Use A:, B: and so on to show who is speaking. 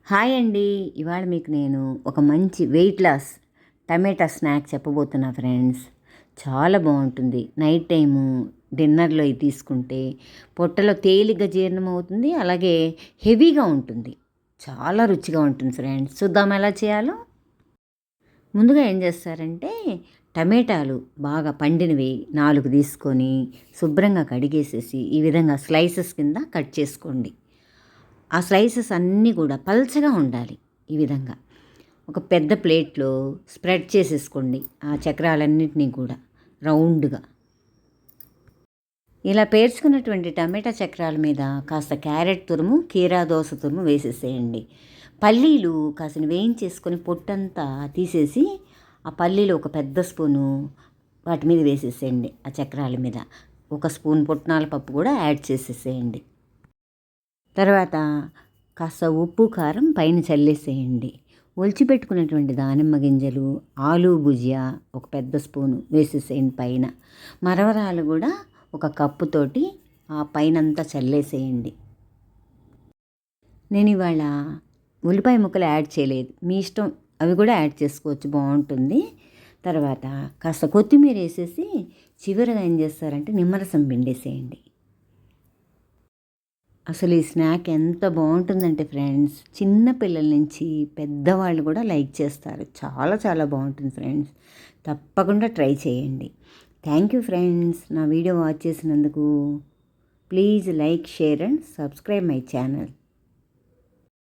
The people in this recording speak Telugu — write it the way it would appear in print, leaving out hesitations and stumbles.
A: హాయ్ అండి. ఇవాళ మీకు నేను ఒక మంచి వెయిట్ లాస్ టమాటా స్నాక్ చెప్పబోతున్నా ఫ్రెండ్స్. చాలా బాగుంటుంది. నైట్ టైము డిన్నర్లో ఇది తీసుకుంటే పొట్టలో తేలిగ్గా జీర్ణం అవుతుంది. అలాగే హెవీగా ఉంటుంది. చాలా రుచిగా ఉంటుంది ఫ్రెండ్స్. చూద్దాం ఎలా చేయాలో. ముందుగా ఏం చేస్తారంటే టమాటాలు బాగా పండినవి 4 తీసుకొని శుభ్రంగా కడిగేసేసి ఈ విధంగా స్లైసెస్ కింద కట్ చేసుకోండి. ఆ స్లైసెస్ అన్నీ కూడా పల్చగా ఉండాలి. ఈ విధంగా ఒక పెద్ద ప్లేట్లో స్ప్రెడ్ చేసేసుకోండి ఆ చక్రాలన్నింటినీ కూడా రౌండ్గా. ఇలా పేర్చుకున్నటువంటి టమాటా చక్రాల మీద కాస్త క్యారెట్ తురుము, కీరా దోస తురుము వేసేసేయండి. పల్లీలు కాసిన వేయించేసుకొని పొట్టంతా తీసేసి ఆ పల్లీలు ఒక పెద్ద స్పూను వాటి మీద వేసేసేయండి. ఆ చక్రాల మీద 1 స్పూన్ పుట్నాల పప్పు కూడా యాడ్ చేసేసేయండి. తర్వాత కాస్త ఉప్పు కారం పైన చల్లేసేయండి. ఒలిచిపెట్టుకున్నటువంటి దానిమ్మ గింజలు, ఆలూ భుజియా ఒక పెద్ద స్పూను వేసేసేయండి పైన. మరమరాలు కూడా ఒక కప్పుతోటి ఆ పైనంతా చల్లేసేయండి. నేను ఇవాళ ఉల్లిపాయ ముక్కలు యాడ్ చేయలేదు, మీ ఇష్టం, అవి కూడా యాడ్ చేసుకోవచ్చు, బాగుంటుంది. తర్వాత కాస్త కొత్తిమీర వేసేసి చివరిగా ఏం చేస్తారంటే నిమ్మరసం పిండేసేయండి. అసలు ఈ స్నాక్ ఎంత బాగుంటుందంటే ఫ్రెండ్స్, చిన్న పిల్లల నుంచి పెద్దవాళ్ళు కూడా లైక్ చేస్తారు. చాలా చాలా బాగుంటుంది ఫ్రెండ్స్. తప్పకుండా ట్రై చేయండి. థ్యాంక్ యూ ఫ్రెండ్స్, నా వీడియో వాచ్ చేసినందుకు. Please like, share and subscribe my channel.